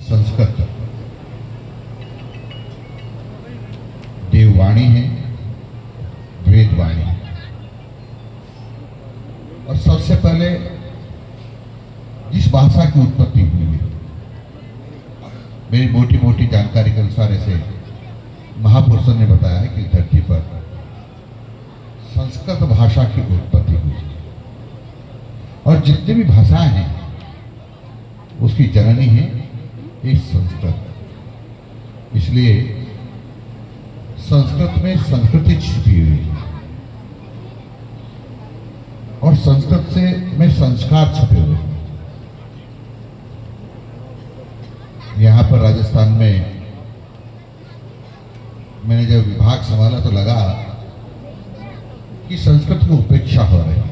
संस्कृत देववाणी है, वेदवाणी है। और सबसे पहले जिस भाषा की उत्पत्ति हुई है, मेरी मोटी मोटी जानकारी के अनुसार ऐसे महापुरुषों ने बताया है कि धरती पर संस्कृत भाषा की उत्पत्ति हुई है और जितनी भी भाषाएं हैं उसकी जननी है इस संस्कृत। इसलिए संस्कृत में संस्कृति छिपी हुई है और संस्कृत से में संस्कार छुपे हुए हैं। यहाँ पर राजस्थान में मैंने जब विभाग संभाला तो लगा कि संस्कृत की उपेक्षा हो रही है।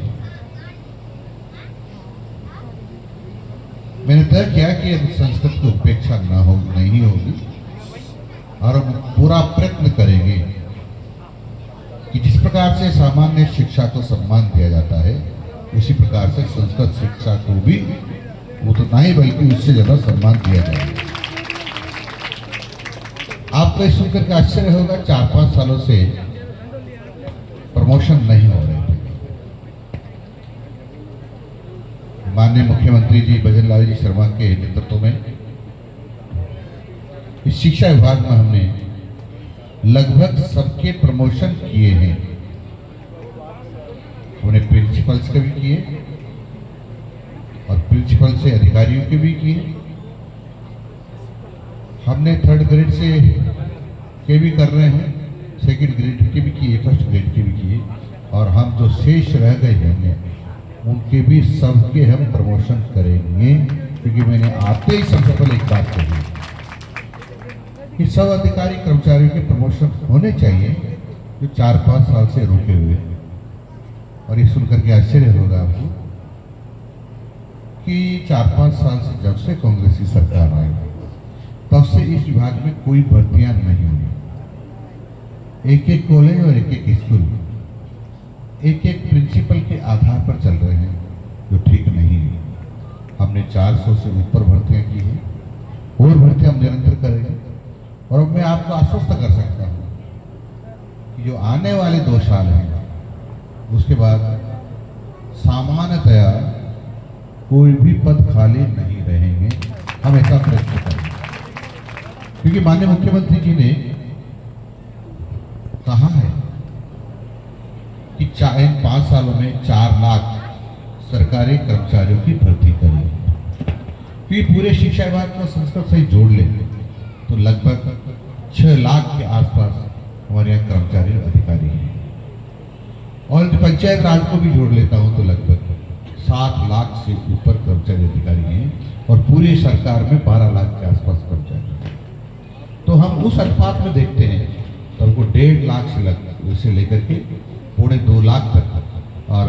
मैंने तय किया कि संस्कृत की उपेक्षा नहीं होगी और हम पूरा प्रयत्न करेंगे कि जिस प्रकार से सामान्य शिक्षा को सम्मान दिया जाता है उसी प्रकार से संस्कृत शिक्षा को भी उतना ही बल्कि उससे ज्यादा सम्मान दिया जाएगा। आपको इस सुनकर के आश्चर्य होगा, 4-5 सालों से प्रमोशन नहीं हो रहे थे। माननीय मुख्यमंत्री जी भजन लाल जी शर्मा के नेतृत्व में इस शिक्षा विभाग में हमने लगभग सबके प्रमोशन किए हैं। हमने प्रिंसिपल्स के भी किए और प्रिंसिपल से अधिकारियों के भी किए। हमने 3rd ग्रेड से के भी कर रहे हैं, 2nd ग्रेड के भी किए, 1st ग्रेड के भी किए और हम जो शेष रह गए हैं उनके भी सबके हम प्रमोशन करेंगे। क्योंकि मैंने आते ही सबसे पहले एक बात कही कि सब अधिकारी कर्मचारियों के प्रमोशन होने चाहिए जो 4-5 साल से रुके हुए हैं। और ये सुनकर के आश्चर्य होगा आपको कि 4-5 साल से जब से कांग्रेस की सरकार आई तब से इस विभाग में कोई भर्तियां नहीं हुई। एक कॉलेज और एक स्कूल एक प्रिंसिपल के आधार पर चल रहे हैं जो ठीक नहीं है। हमने 400 से ऊपर भर्तियां की हैं और भर्तियां हम निरंतर करेंगे। और अब मैं आपको आश्वस्त कर सकता हूं कि जो आने वाले 2 साल हैं उसके बाद सामान्यतया कोई भी पद खाली नहीं रहेंगे। हम ऐसा प्रयत्न करेंगे क्योंकि माननीय मुख्यमंत्री जी ने कहा है कि इन 5 सालों में 4 लाख सरकारी कर्मचारियों की भर्ती करेंगे। फिर पूरे शिक्षा विभाग को संस्कृत से जोड़ ले तो लगभग 6 लाख के आसपास हमारे यहाँ कर्मचारी अधिकारी हैं और पंचायत राज को भी जोड़ लेता हूँ तो लगभग 7 लाख से ऊपर कर्मचारी अधिकारी हैं और पूरी सरकार में 12 लाख के आसपास कर्मचारी हैं। तो हम उस अनुपात में देखते हैं तो हमको 1.5 लाख से लेकर के 2.25 लाख तक और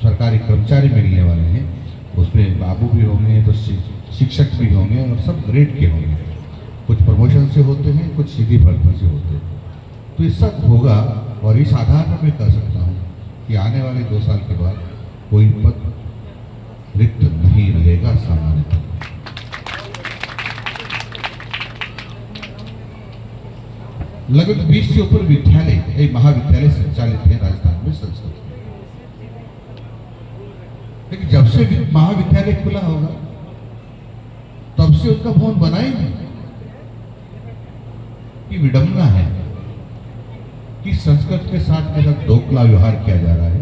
सरकारी कर्मचारी मिलने वाले हैं। उसमें बाबू भी होंगे तो शिक्षक भी होंगे और सब ग्रेड के होंगे। कुछ प्रमोशन से होते हैं, कुछ सीधी भर्ती से होते हैं। तो ये सब होगा और इस आधार पर मैं कह सकता हूँ कि आने वाले 2 साल के बाद कोई पद रिक्त नहीं रहेगा सामान्यतः। लगभग 20 से ऊपर विद्यालय एक महाविद्यालय संचालित है राजस्थान में संस्कृत। लेकिन जब से महाविद्यालय खुला होगा तब से उनका भवन बना ही नहीं। कि विडंबना है कि संस्कृत के साथ मेरा दोगला व्यवहार किया जा रहा है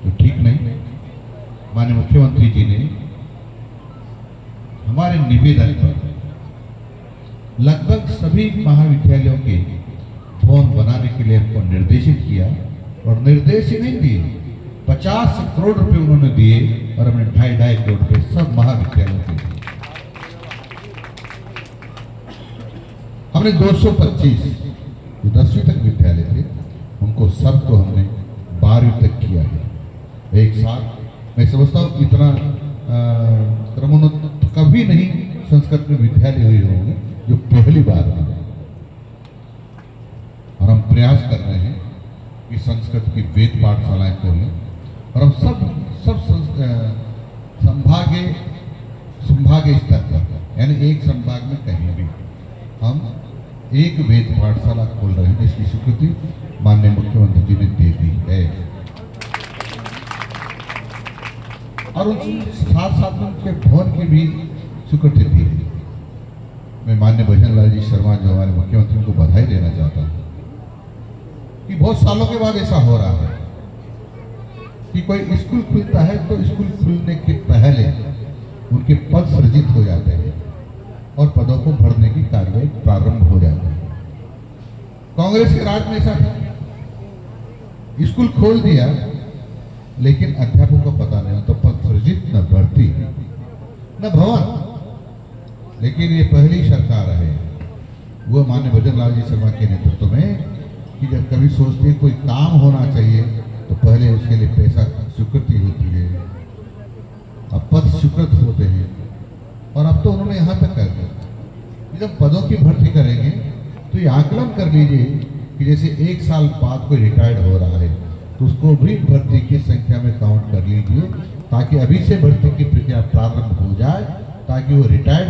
जो ठीक नहीं। माननीय मुख्यमंत्री जी ने हमारे निवेदन पर लगभग सभी महाविद्यालयों के भवन बनाने के लिए हमको निर्देशित किया और निर्देश ही नहीं दिए, 50 करोड़ रुपए उन्होंने दिए और हमने 2.5 करोड़ रुपए सब महाविद्यालयों के दिए। हमने 225 जो 10वीं तक विद्यालय थे उनको सबको हमने 12वीं तक किया है एक साथ। मैं समझता हूँ इतना क्रमोन्नत कभी नहीं संस्कृत में विद्यालय हुए होंगे जो पहली बार हुआ। और हम प्रयास कर रहे हैं कि संस्कृत की वेद पाठशालाएं खोलें और हम सब संभागीय स्तर पर यानी एक संभाग में कहीं भी हम एक वेद पाठशाला खोल रहे हैं, जिसकी स्वीकृति माननीय मुख्यमंत्री जी ने दे दी है। और उन साथ साथ में उनके भवन की भी स्वीकृति दी है। मैं माननीय भजन लाल जी शर्मा जो हमारे मुख्यमंत्री को बधाई देना चाहता हूँ कि बहुत सालों के बाद ऐसा हो रहा है कि कोई स्कूल खुलता है तो स्कूल खुलने के पहले उनके पद सृजित हो जाते हैं और पदों को भरने की कार्रवाई प्रारंभ हो जाती है। कांग्रेस के राज में ऐसा था, स्कूल खोल दिया लेकिन अध्यापकों को पता नहीं, तो पद सृजित न भर्ती न भवन। लेकिन ये पहली सरकार है वो माननीय भजन लाल जी शर्मा के नेतृत्व में कि जब कभी सोचते कोई काम होना चाहिए तो पहले उसके लिए पैसा स्वीकृति होती है, अब पद स्वीकृत होते हैं। और अब तो उन्होंने यहाँ तक कर दिया कि जब पदों की भर्ती करेंगे तो ये आकलन कर लीजिए कि जैसे एक साल बाद कोई रिटायर्ड हो रहा है तो उसको भी भर्ती की संख्या में काउंट कर लीजिए, ताकि अभी से भर्ती की प्रक्रिया प्रारंभ हो जाए, ताकि वो रिटायर्ड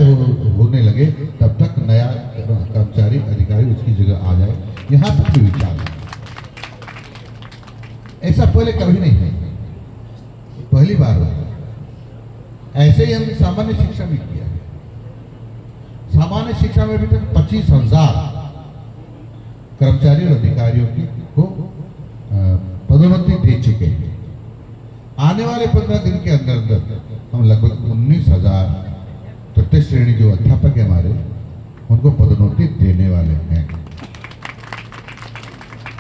होने लगे तब तक नया कर्मचारी अधिकारी उसकी जगह आ जाए। यहाँ तक भी विचार ऐसा पहले कभी नहीं है, पहली बार हुआ। ऐसे ही हमने सामान्य शिक्षा में किया है। सामान्य शिक्षा में अभी तक 25,000 कर्मचारी और अधिकारियों को पदोन्नति दे चुके हैं। आने वाले 15 दिन के अंदर अंदर हम लगभग 19,000 तृतीय श्रेणी जो अध्यापक है हमारे, उनको पदोन्नति देने वाले हैं।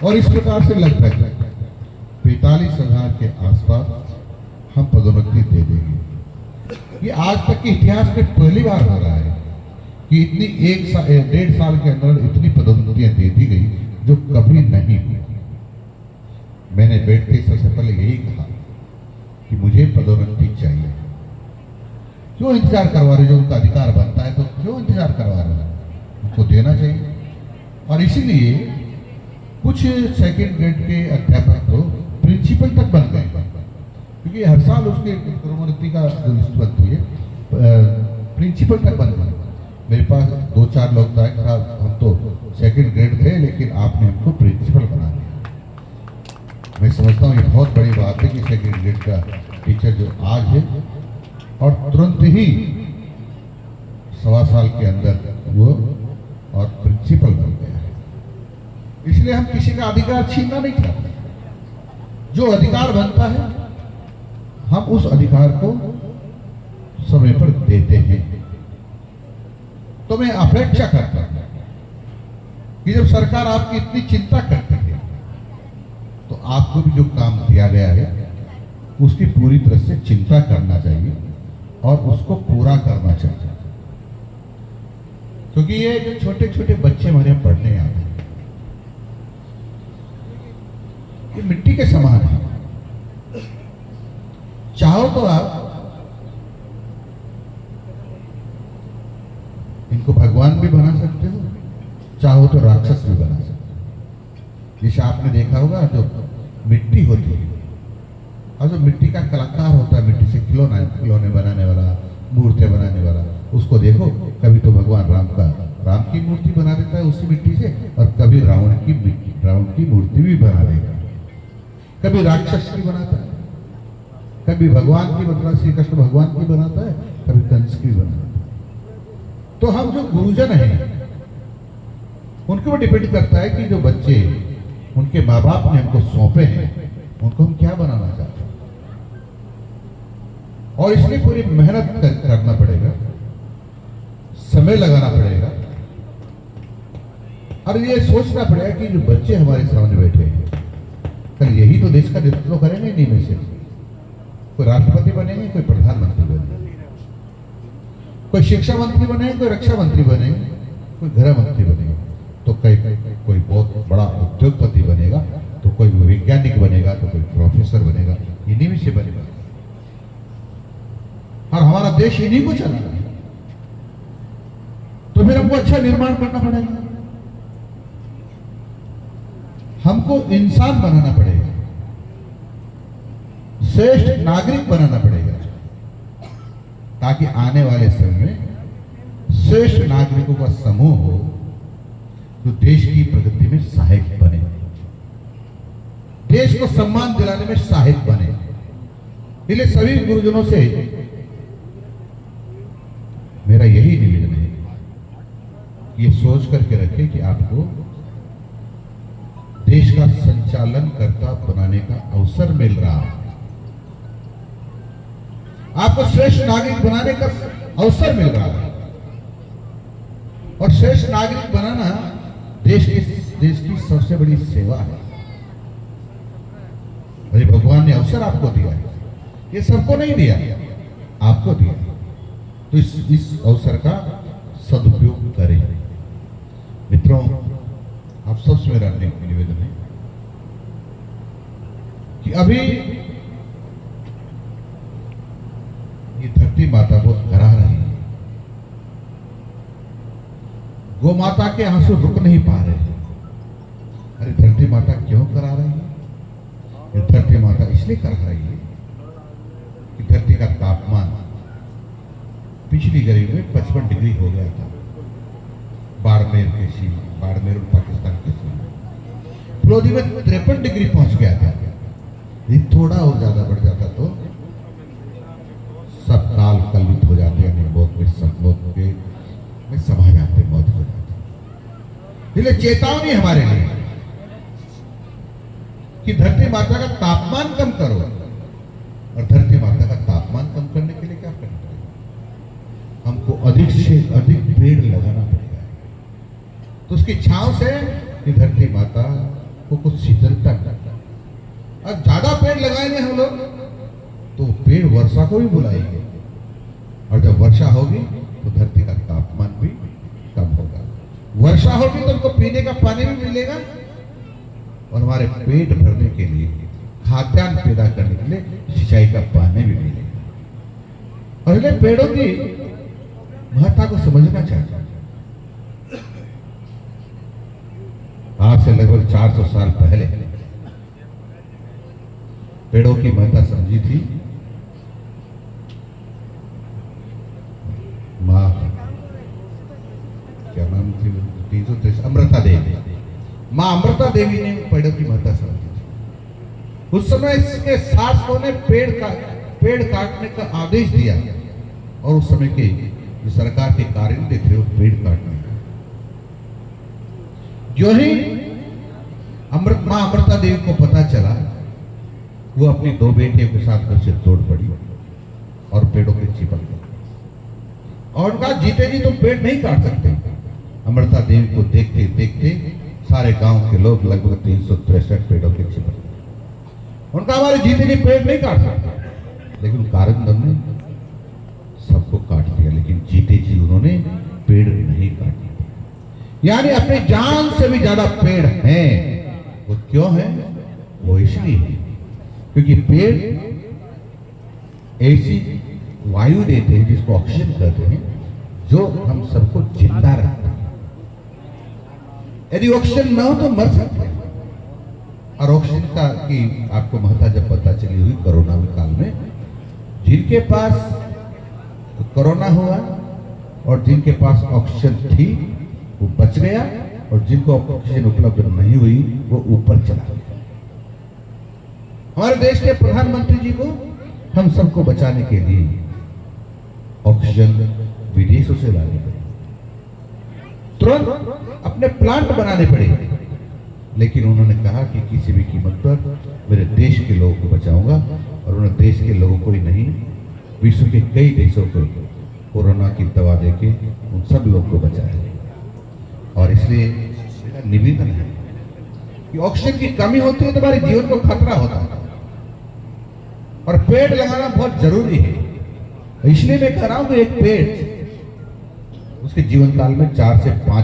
और इस प्रकार से लगभग 45,000 के आसपास हम पदोन्नति दे देंगे। ये आज तक के इतिहास में पहली बार हो रहा है कि इतनी 1.5 साल के अंदर इतनी पदोन्नतियां दे दी गई जो कभी नहीं हुई। मैंने बैठ के सबसे पहले यही कहा कि मुझे पदोन्नति चाहिए। क्यों इंतजार करवा रहे, जो उनका अधिकार बनता है तो क्यों इंतजार करवा रहे हैं, उनको देना चाहिए। और इसीलिए कुछ सेकंड ग्रेड के अध्यापक तो प्रिंसिपल तक बन गए, क्योंकि हर साल उसके पदोन्नति का जो लिस्ट बनती है प्रिंसिपल तक बन गए। मेरे पास 2-4 लोग थे, हम तो सेकंड ग्रेड थे लेकिन आपने हमको प्रिंसिपल बना दिया। मैं समझता हूँ ये बहुत बड़ी बात है कि सेकंड ग्रेड का टीचर जो आज है और तुरंत ही 1.25 साल के अंदर वो और प्रिंसिपल बन गया है। इसलिए हम किसी का अधिकार छीनना नहीं चाहते। जो अधिकार बनता है हम उस अधिकार को समय पर देते हैं। तो मैं अपेक्षा करता हूं कि जब सरकार आपकी इतनी चिंता करती है तो आपको भी जो काम दिया गया है उसकी पूरी तरह से चिंता करना चाहिए और उसको पूरा करना चाहिए। क्योंकि ये जो छोटे छोटे बच्चे हमारे यहाँ पढ़ने आते हैं ये मिट्टी के समान है। चाहो तो आप इनको भगवान भी बना सकते हो, चाहो तो राक्षस भी बना सकते हो। जैसे आपने देखा होगा जो मिट्टी होती है और जो मिट्टी का कलाकार होता है, मिट्टी से खिलौने बनाने वाला, मूर्तियां बनाने वाला, उसको देखो कभी तो भगवान राम की मूर्ति बना देता है उसी मिट्टी से, और कभी रावण की मूर्ति भी बना देगा, कभी राक्षस की बनाता है, कभी भगवान की मतलब श्री कृष्ण भगवान की बनाता है, कभी कंस की बनाता है। तो हम जो गुरुजन हैं उनके ऊपर डिपेंड करता है कि जो बच्चे उनके माँ बाप ने हमको सौंपे हैं उनको हम क्या बनाना चाहते हैं। और इसलिए पूरी मेहनत करना पड़ेगा, समय लगाना पड़ेगा और ये सोचना पड़ेगा कि जो बच्चे हमारे सामने बैठे हैं कल यही तो देश का नेतृत्व करेंगे। इन्हीं में से कोई राष्ट्रपति बनेंगे, कोई प्रधानमंत्री बनेंगे, कोई शिक्षा मंत्री बनेंगे, कोई रक्षा मंत्री बनेंगे, कोई गृह मंत्री बनेंगे, तो कोई बहुत बड़ा उद्योगपति बनेगा, तो कोई वैज्ञानिक बनेगा, तो कोई प्रोफेसर बनेगा, इन्हीं में से बनेगा। और हमारा देश इन्हीं को चलाना है, तो फिर हमको अच्छा निर्माण करना पड़ेगा, हमको इंसान बनाना पड़ेगा, श्रेष्ठ नागरिक बनाना पड़ेगा, ताकि आने वाले समय में श्रेष्ठ नागरिकों का समूह हो जो देश की प्रगति में सहायक बने, देश को सम्मान दिलाने में सहायक बने। इसलिए सभी गुरुजनों से मेरा यही निवेदन है, ये सोच करके रखें कि आपको देश का संचालन कर्ता बनाने का अवसर मिल रहा है, आपको श्रेष्ठ नागरिक बनाने का अवसर मिल रहा है। और श्रेष्ठ नागरिक बनाना देश की सबसे बड़ी सेवा है। अरे भगवान ने अवसर आपको दिया है, ये सबको नहीं दिया, आपको दिया। तो इस अवसर का सदुपयोग करें। मित्रों, आप सबसे मेरा निवेदन है कि अभी ये धरती माता बहुत करा रही है, गो माता के आंसू रुक नहीं पा रहे हैं। अरे धरती माता क्यों करा रही है? ये धरती माता इसलिए करा रही है कि धरती का तापमान पिछली गर्मी में 55 डिग्री हो गया था। बाड़मेर और पाकिस्तान के सीमा फिरोजी में 53 डिग्री पहुंच गया था। ये थोड़ा और ज्यादा बढ़ जाता तो सब काल कलवित हो जाते, यानी मौत में समा जाते, मौत हो जाती। इसलिए चेतावनी हमारे लिए कि धरती माता का तापमान कम करो। और धरती माता का तापमान कम करने के लिए क्या करना पड़ेगा? हमको अधिक से अधिक पेड़ लगाना पड़ेगा। तो उसकी छांव से कि धरती माता को कुछ शीतलता मिलता। और ज्यादा पेड़ लगाएंगे हम लोग तो पेड़ वर्षा को भी बुलाएंगे, और जब वर्षा होगी तो धरती का तापमान भी कम होगा। वर्षा होगी तो हमको पीने का पानी भी मिलेगा, और हमारे पेट भरने के लिए, खाद्यान्न पैदा करने के लिए सिंचाई का पानी भी मिलेगा। और इसलिए पेड़ों की महत्ता को समझना चाहिए। आज से लगभग 400 साल पहले पेड़ों की महत्ता समझी थी मां, क्या नाम थी, अमृता देवी। मां अमृता देवी ने पेड़ों की महत्ता समझी थी। उस समय इसके शासकों ने पेड़ काटने का आदेश दिया, और उस समय के जो सरकार के कारिंदे थे वो पेड़ काटने। जो ही मां अमृता देवी को पता चला, वो अपनी 2 बेटियों के साथ घर से दौड़ पड़ी और पेड़ों के चिपक गई। और उनका जीते जी तुम पेड़ नहीं काट सकते। अमृता देवी को देखते देखते सारे गांव के लोग लगभग 363 पेड़ों के चिपक गए। उनका हमारे जीते जी पेड़ नहीं काट सकते, लेकिन कारिंदों ने सबको काट दिया, लेकिन जीते जी उन्होंने पेड़ नहीं काटे। यानी अपनी जान से भी ज्यादा पेड़ हैं। वो क्यों है? वो इसलिए क्योंकि पेड़ ऐसी वायु देते हैं जिसको ऑक्सीजन कहते हैं, जो हम सबको जिंदा रखता है। यदि ऑक्सीजन न हो तो मर सकते हैं। और ऑक्सीजन का की आपको महत्ता जब पता चली हुई कोरोना काल में, जिनके पास कोरोना हुआ और जिनके पास ऑक्सीजन थी वो बच गया, और जिनको ऑक्सीजन उपलब्ध नहीं हुई वो ऊपर चला गया। हमारे देश के प्रधानमंत्री जी को हम सबको बचाने के लिए ऑक्सीजन विदेशों से लानी पड़ी, तुरंत अपने प्लांट बनाने पड़े। लेकिन उन्होंने कहा कि किसी भी कीमत पर मेरे देश के लोगों को बचाऊंगा, और उन्होंने देश के लोगों को ही नहीं, विश्व के कई देशों को कोरोना की दवा देके उन सब लोगों को बचाया। और इसलिए मेरा निवेदन है कि ऑक्सीजन की कमी होती है तो हमारे जीवन को खतरा होता है, और पेड़ लगाना बहुत जरूरी है। इसलिए मैं कह रहा हूं कि एक पेड़ उसके जीवन काल में 4 से 5